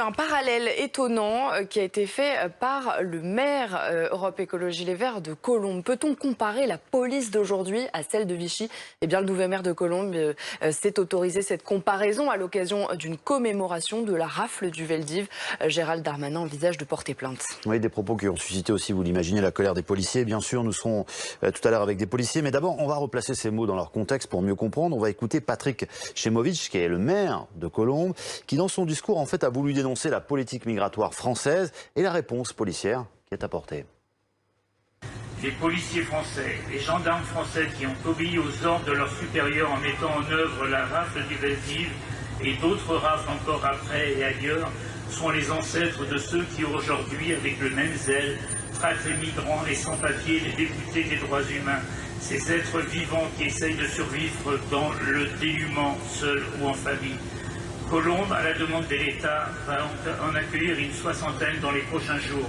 un parallèle étonnant qui a été fait par le maire Europe Écologie Les Verts de Colombes. Peut-on comparer la police d'aujourd'hui à celle de Vichy? Eh bien, le nouveau maire de Colombes s'est autorisé cette comparaison à l'occasion d'une commémoration de la rafle du Veldiv. Gérald Darmanin envisage de porter plainte. Oui, des propos qui ont suscité aussi, vous l'imaginez, la colère des policiers. Bien sûr, nous serons tout à l'heure avec des policiers. Mais d'abord, on va replacer ces mots dans leur contexte pour mieux comprendre. On va écouter Patrick Chemovic, qui est le maire de Colombes, qui dans son discours, en fait, a voulu dénoncer la politique migratoire française et la réponse policière qui est apportée. Les policiers français, les gendarmes français qui ont obéi aux ordres de leurs supérieurs en mettant en œuvre la rafle du Veldiv et d'autres rafles encore après et ailleurs sont les ancêtres de ceux qui aujourd'hui, avec le même zèle, traquent les migrants, les sans-papiers, les députés des droits humains, ces êtres vivants qui essayent de survivre dans le dénuement, seuls ou en famille. Colombes, à la demande de l'État, va en accueillir une soixantaine dans les prochains jours.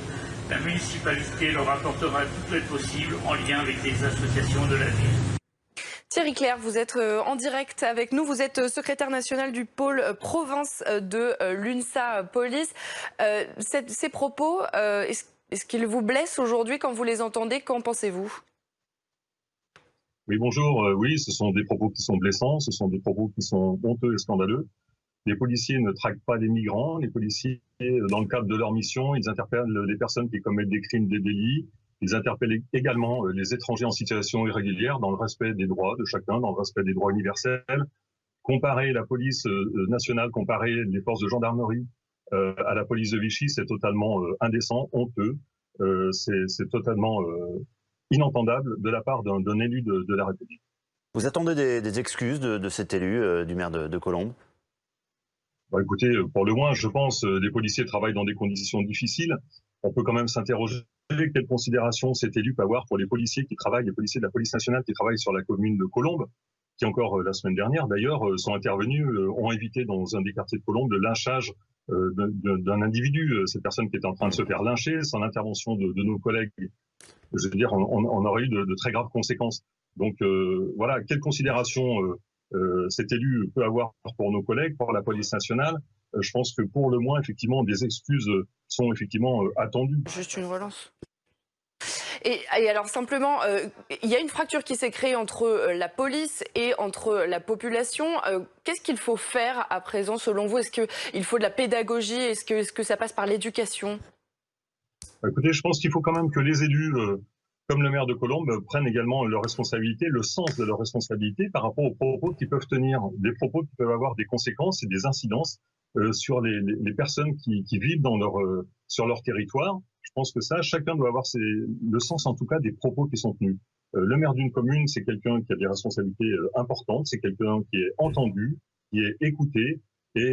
La municipalité leur apportera toute l'aide possible en lien avec les associations de la ville. Thierry Clerc, vous êtes en direct avec nous. Vous êtes secrétaire national du pôle province de l'UNSA Police. Ces propos, est-ce qu'ils vous blessent aujourd'hui quand vous les entendez? Qu'en pensez-vous? Oui, bonjour. Oui, ce sont des propos qui sont blessants, ce sont des propos qui sont honteux et scandaleux. Les policiers ne traquent pas les migrants. Les policiers, dans le cadre de leur mission, ils interpellent les personnes qui commettent des crimes, des délits. Ils interpellent également les étrangers en situation irrégulière dans le respect des droits de chacun, dans le respect des droits universels. Comparer la police nationale, comparer les forces de gendarmerie à la police de Vichy, c'est totalement indécent, honteux. C'est totalement inentendable de la part d'un élu de la République. Vous attendez des excuses de cet élu, du maire de Colombes? Bah, écoutez, pour le moins, je pense, les policiers travaillent dans des conditions difficiles. On peut quand même s'interroger quelle considération cet élu peut avoir pour les policiers qui travaillent, les policiers de la police nationale qui travaillent sur la commune de Colombes, qui encore la semaine dernière d'ailleurs sont intervenus, ont évité dans un des quartiers de Colombes le lynchage d'un individu, cette personne qui était en train de se faire lyncher. Sans l'intervention de nos collègues, je veux dire, on aurait eu de très graves conséquences. Donc voilà, quelle considération cet élu peut avoir pour nos collègues, pour la police nationale. Je pense que pour le moins, effectivement, des excuses sont effectivement attendues. Juste une relance. Et alors simplement, il y a une fracture qui s'est créée entre la police et entre la population. Qu'est-ce qu'il faut faire à présent selon vous? Est-ce qu'il faut de la pédagogie? Est-ce que ça passe par l'éducation? Écoutez, je pense qu'il faut quand même que les élus, comme le maire de Colombes, prennent également leurs responsabilités, le sens de leurs responsabilités par rapport aux propos qu'ils peuvent tenir, des propos qui peuvent avoir des conséquences et des incidences sur les personnes qui vivent sur leur territoire. Je pense que ça, chacun doit avoir le sens en tout cas des propos qui sont tenus. Le maire d'une commune, c'est quelqu'un qui a des responsabilités importantes, c'est quelqu'un qui est entendu, qui est écouté, et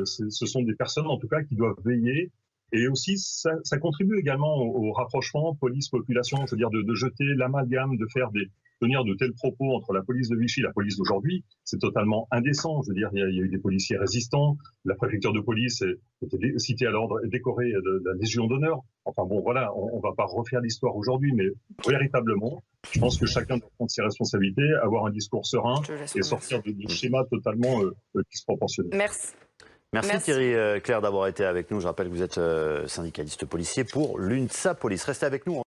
ce sont des personnes en tout cas qui doivent veiller. Et aussi, ça contribue également au rapprochement police-population, c'est-à-dire de jeter l'amalgame, de tenir de tels propos entre la police de Vichy et la police d'aujourd'hui. C'est totalement indécent. Je veux dire, il y a eu des policiers résistants. La préfecture de police était citée à l'ordre et décorée de la Légion d'honneur. Enfin bon, voilà, on va pas refaire l'histoire aujourd'hui, mais véritablement, je pense que chacun doit prendre ses responsabilités, avoir un discours serein et sortir de schémas totalement disproportionnés. Merci. Merci Thierry Clerc d'avoir été avec nous. Je rappelle que vous êtes syndicaliste policier pour l'UNSA Police. Restez avec nous.